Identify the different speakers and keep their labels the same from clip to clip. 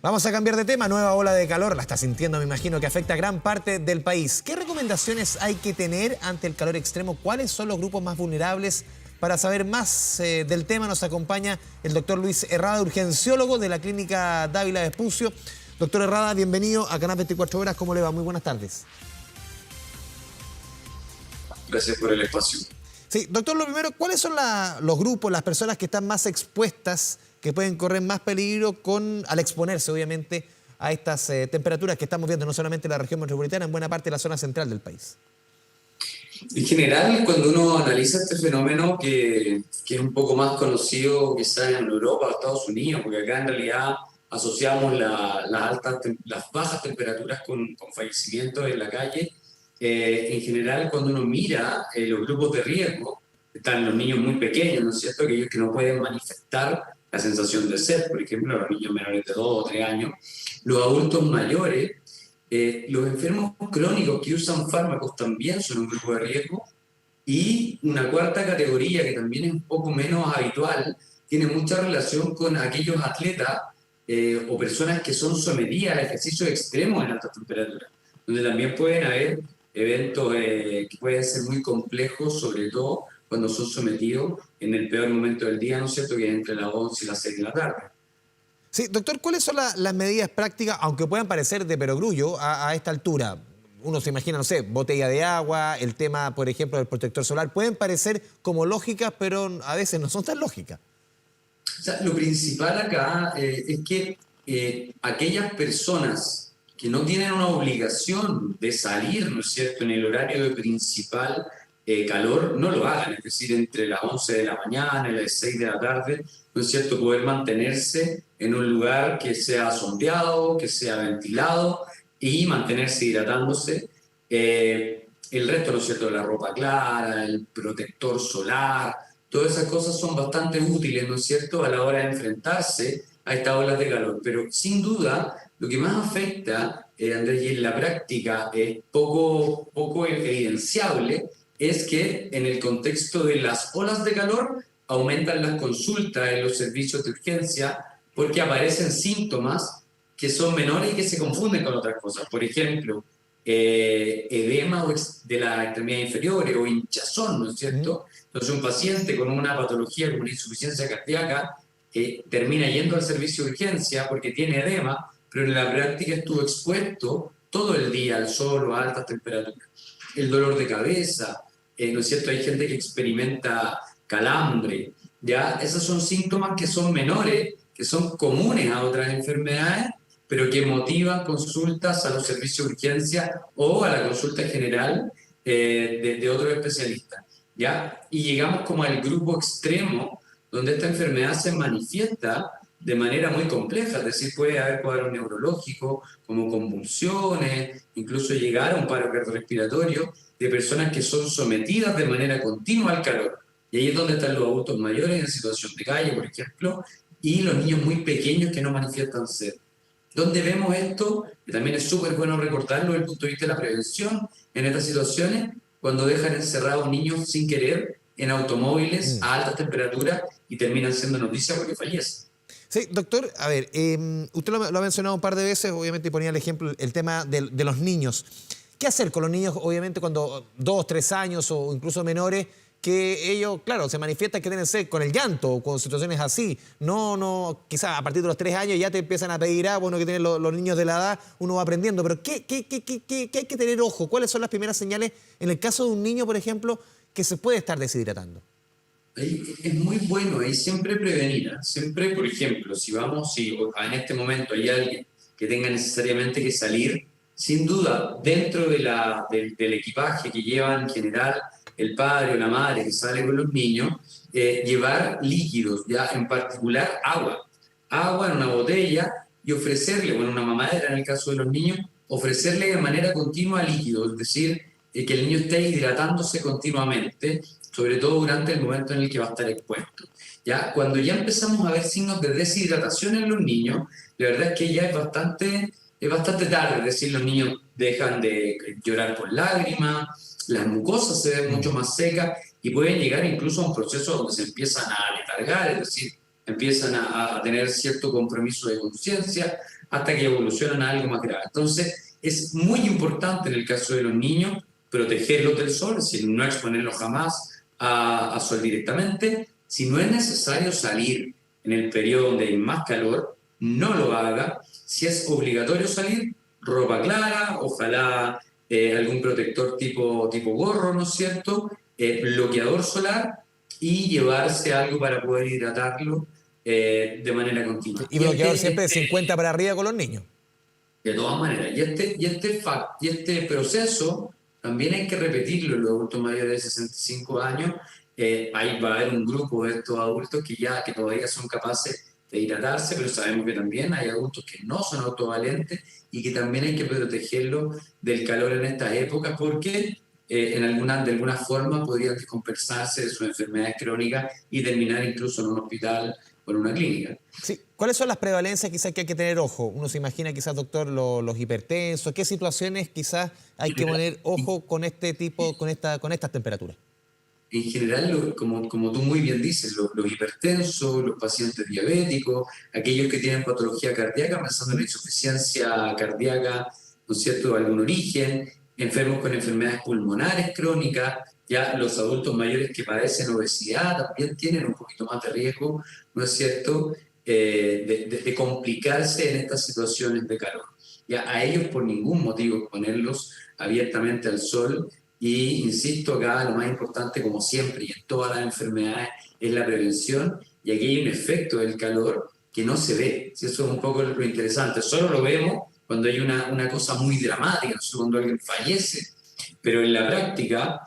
Speaker 1: Vamos a cambiar de tema. Nueva ola de calor, la está sintiendo, me imagino, que afecta a gran parte del país. ¿Qué recomendaciones hay que tener ante el calor extremo? ¿Cuáles son los grupos más vulnerables? Para saber más del tema nos acompaña el doctor Luis Herrada, urgenciólogo de la Clínica Dávila Vespucio. Doctor Herrada, bienvenido a Canal 24 Horas. ¿Cómo le va? Muy buenas tardes.
Speaker 2: Gracias por el espacio.
Speaker 1: Sí, doctor, lo primero, ¿cuáles son los grupos, las personas que están más expuestas, que pueden correr más peligro al exponerse, obviamente, a estas temperaturas que estamos viendo no solamente en la región metropolitana, en buena parte de la zona central del país?
Speaker 2: En general, cuando uno analiza este fenómeno que es un poco más conocido quizás en Europa o Estados Unidos, porque acá en realidad asociamos las bajas temperaturas con fallecimientos en la calle, en general cuando uno mira los grupos de riesgo, están los niños muy pequeños, ¿no es cierto? Aquellos que no pueden manifestar la sensación de sed, por ejemplo, los niños menores de 2 o 3 años, los adultos mayores. Los enfermos crónicos que usan fármacos también son un grupo de riesgo. Y una cuarta categoría, que también es un poco menos habitual, tiene mucha relación con aquellos atletas o personas que son sometidas a ejercicios extremos en altas temperaturas, donde también pueden haber eventos que pueden ser muy complejos, sobre todo cuando son sometidos en el peor momento del día, ¿no es cierto?, que es entre las 11 y las 6 de la tarde.
Speaker 1: Sí, doctor, ¿cuáles son las medidas prácticas, aunque puedan parecer de perogrullo a esta altura? Uno se imagina, no sé, botella de agua, el tema, por ejemplo, del protector solar. Pueden parecer como lógicas, pero a veces no son tan lógicas.
Speaker 2: O sea, lo principal acá es que aquellas personas que no tienen una obligación de salir, ¿no es cierto?, en el horario de principal calor, no lo hagan, es decir, entre las 11 de la mañana y las 6 de la tarde, ¿no es cierto?, poder mantenerse en un lugar que sea sombreado, que sea ventilado y mantenerse hidratándose. El resto, ¿no es cierto?, de la ropa clara, el protector solar, todas esas cosas son bastante útiles, ¿no es cierto?, a la hora de enfrentarse a estas olas de calor. Pero sin duda, lo que más afecta, Andrés, y en la práctica es poco evidenciable, es que en el contexto de las olas de calor aumentan las consultas en los servicios de urgencia porque aparecen síntomas que son menores y que se confunden con otras cosas. Por ejemplo, edema de las extremidades inferiores o hinchazón, ¿no es cierto? Entonces un paciente con una patología como una insuficiencia cardíaca termina yendo al servicio de urgencia porque tiene edema, pero en la práctica estuvo expuesto todo el día al sol o a altas temperaturas. El dolor de cabeza, ¿no es cierto? Hay gente que experimenta calambre, ¿ya? Esos son síntomas que son menores, que son comunes a otras enfermedades, pero que motivan consultas a los servicios de urgencia o a la consulta general de otros especialistas, ¿ya? Y llegamos como al grupo extremo, donde esta enfermedad se manifiesta de manera muy compleja, es decir, puede haber cuadros neurológicos como convulsiones, incluso llegar a un paro cardiorrespiratorio de personas que son sometidas de manera continua al calor. Y ahí es donde están los adultos mayores en situación de calle, por ejemplo, y los niños muy pequeños que no manifiestan sed. ¿Dónde vemos esto? Que también es súper bueno recordarlo desde el punto de vista de la prevención en estas situaciones, cuando dejan encerrados niños sin querer en automóviles a altas temperaturas y terminan siendo noticia porque fallecen.
Speaker 1: Sí, doctor, a ver, usted lo ha mencionado un par de veces, obviamente ponía el ejemplo, el tema de los niños. ¿Qué hacer con los niños, obviamente, cuando 2, 3 años o incluso menores, que ellos, claro, se manifiestan que tienen sed con el llanto o con situaciones así? No, quizás a partir de los 3 años ya te empiezan a pedir agua, uno que tiene los niños de la edad, uno va aprendiendo. Pero ¿qué hay que tener ojo? ¿Cuáles son las primeras señales en el caso de un niño, por ejemplo, que se puede estar deshidratando?
Speaker 2: Es muy bueno ahí siempre prevenir, ¿eh? Siempre, por ejemplo, si en este momento hay alguien que tenga necesariamente que salir, sin duda, dentro del equipaje que lleva en general el padre o la madre que sale con los niños, llevar líquidos, ya en particular agua en una botella y ofrecerle, bueno, una mamadera en el caso de los niños, ofrecerle de manera continua líquidos, es decir, que el niño esté hidratándose continuamente, sobre todo durante el momento en el que va a estar expuesto. ¿Ya? Cuando ya empezamos a ver signos de deshidratación en los niños, la verdad es que ya es bastante tarde, es decir, los niños dejan de llorar por lágrimas, las mucosas se ven mucho más secas y pueden llegar incluso a un proceso donde se empiezan a aletargar, es decir, empiezan a tener cierto compromiso de conciencia, hasta que evolucionan a algo más grave. Entonces, es muy importante en el caso de los niños protegerlos del sol, es decir, no exponerlos jamás a sol directamente. Si no es necesario salir en el periodo donde hay más calor, no lo haga. Si es obligatorio salir, ropa clara, ojalá algún protector tipo gorro, ¿no es cierto? Bloqueador solar y llevarse algo para poder hidratarlo de manera continua.
Speaker 1: Y bloqueador siempre de 50 para arriba con los niños.
Speaker 2: De todas maneras, y este proceso también hay que repetirlo en los adultos mayores de 65 años. Ahí va a haber un grupo de estos adultos que todavía son capaces de hidratarse, pero sabemos que también hay adultos que no son autovalentes y que también hay que protegerlos del calor en estas épocas porque de alguna forma podrían descompensarse de sus enfermedades crónicas y terminar incluso en un hospital o en una clínica.
Speaker 1: Sí. ¿Cuáles son las prevalencias quizás que hay que tener ojo? Uno se imagina quizás, doctor, los hipertensos. ¿Qué situaciones quizás hay que poner ojo con este tipo, con estas temperaturas?
Speaker 2: En general, como tú muy bien dices, los hipertensos, los pacientes diabéticos, aquellos que tienen patología cardíaca, pensando en la insuficiencia cardíaca, ¿no es cierto?, de algún origen, enfermos con enfermedades pulmonares crónicas, ya los adultos mayores que padecen obesidad también tienen un poquito más de riesgo, ¿no es cierto?, de complicarse en estas situaciones de calor. Ya a ellos por ningún motivo ponerlos abiertamente al sol. Y insisto, acá lo más importante, como siempre, y en todas las enfermedades, es la prevención. Y aquí hay un efecto del calor que no se ve. Si eso es un poco lo interesante. Solo lo vemos cuando hay una cosa muy dramática, no sé, cuando alguien fallece. Pero en la práctica,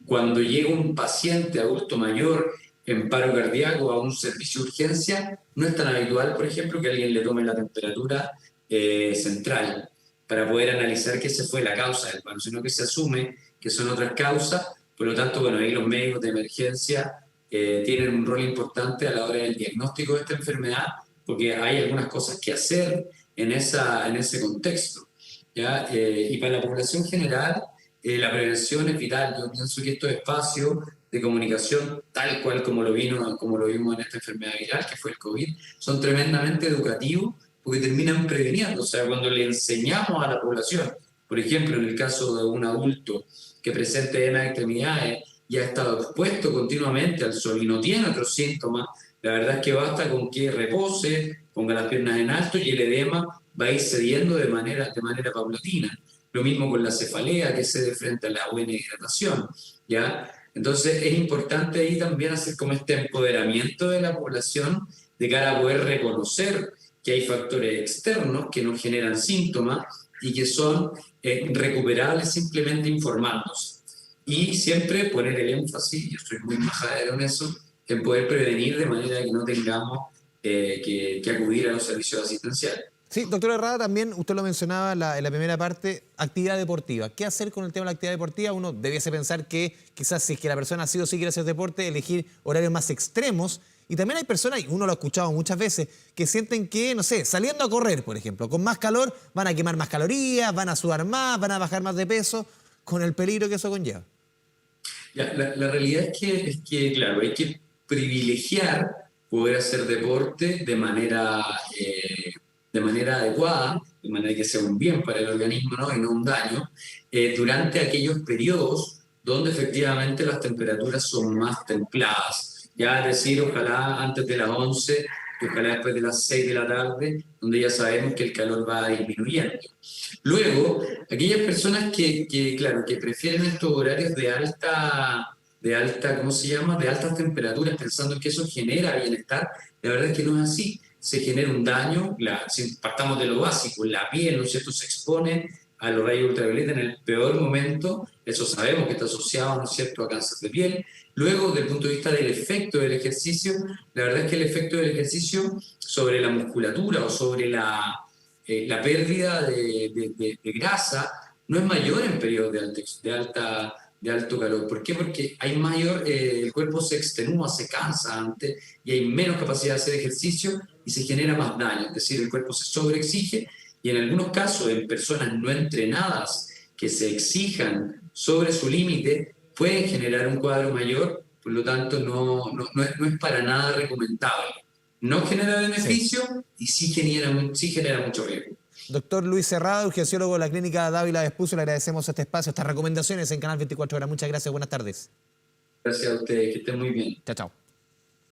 Speaker 2: cuando llega un paciente adulto mayor en paro cardíaco a un servicio de urgencia, no es tan habitual, por ejemplo, que alguien le tome la temperatura central para poder analizar que esa fue la causa del paro, sino que se asume que son otras causas. Por lo tanto, bueno, ahí los médicos de emergencia tienen un rol importante a la hora del diagnóstico de esta enfermedad, porque hay algunas cosas que hacer en ese contexto, ¿ya? Y para la población general, la prevención es vital. Yo pienso que estos espacios de comunicación, tal cual como lo vimos en esta enfermedad viral, que fue el COVID, son tremendamente educativos, porque terminan previniendo. O sea, cuando le enseñamos a la población, por ejemplo, en el caso de un adulto que presente en extremidades y ha estado expuesto continuamente al sol y no tiene otros síntomas, la verdad es que basta con que repose, ponga las piernas en alto y el edema va a ir cediendo de manera paulatina. Lo mismo con la cefalea, que cede frente a la buena hidratación, ¿ya? Entonces es importante ahí también hacer como este empoderamiento de la población de cara a poder reconocer que hay factores externos que nos generan síntomas y que son recuperables simplemente informándose. Y siempre poner el énfasis, yo soy muy majadero en eso, en poder prevenir de manera que no tengamos que acudir a los servicios asistenciales.
Speaker 1: Sí, doctor Herrada, también usted lo mencionaba en la primera parte, actividad deportiva. ¿Qué hacer con el tema de la actividad deportiva? Uno debiese pensar que quizás si es que la persona sí o sí quiere hacer deporte, elegir horarios más extremos. Y también hay personas, y uno lo ha escuchado muchas veces, que sienten que, no sé, saliendo a correr, por ejemplo, con más calor, van a quemar más calorías, van a sudar más, van a bajar más de peso, con el peligro que eso conlleva.
Speaker 2: Ya, la realidad es que, claro, hay que privilegiar poder hacer deporte de manera adecuada, de manera que sea un bien para el organismo, ¿no? Y no un daño, durante aquellos periodos donde efectivamente las temperaturas son más templadas. Ya es decir, ojalá antes de las 11, ojalá después de las 6 de la tarde, donde ya sabemos que el calor va disminuyendo. Luego, aquellas personas claro, que prefieren estos horarios ¿cómo se llama? De altas temperaturas, pensando que eso genera bienestar, la verdad es que no es así. Se genera un daño, si partamos de lo básico, la piel, ¿no es cierto?, se expone a los rayos ultravioleta en el peor momento, eso sabemos que está asociado, ¿no es cierto?, a cáncer de piel. Luego, desde el punto de vista del efecto del ejercicio, la verdad es que el efecto del ejercicio sobre la musculatura o sobre la pérdida de grasa no es mayor en periodos de alto calor. ¿Por qué? Porque el cuerpo se extenúa, se cansa antes y hay menos capacidad de hacer ejercicio y se genera más daño. Es decir, el cuerpo se sobreexige y en algunos casos, en personas no entrenadas que se exijan sobre su límite, pueden generar un cuadro mayor por lo tanto no es para nada recomendable. No genera beneficio y sí genera mucho riesgo.
Speaker 1: Doctor Luis Cerrado, urgenciólogo de la Clínica Dávila Vespucio, le agradecemos este espacio, estas recomendaciones en Canal 24 Horas. Muchas gracias, buenas tardes.
Speaker 2: Gracias a ustedes, que estén muy bien.
Speaker 1: Chao, chao.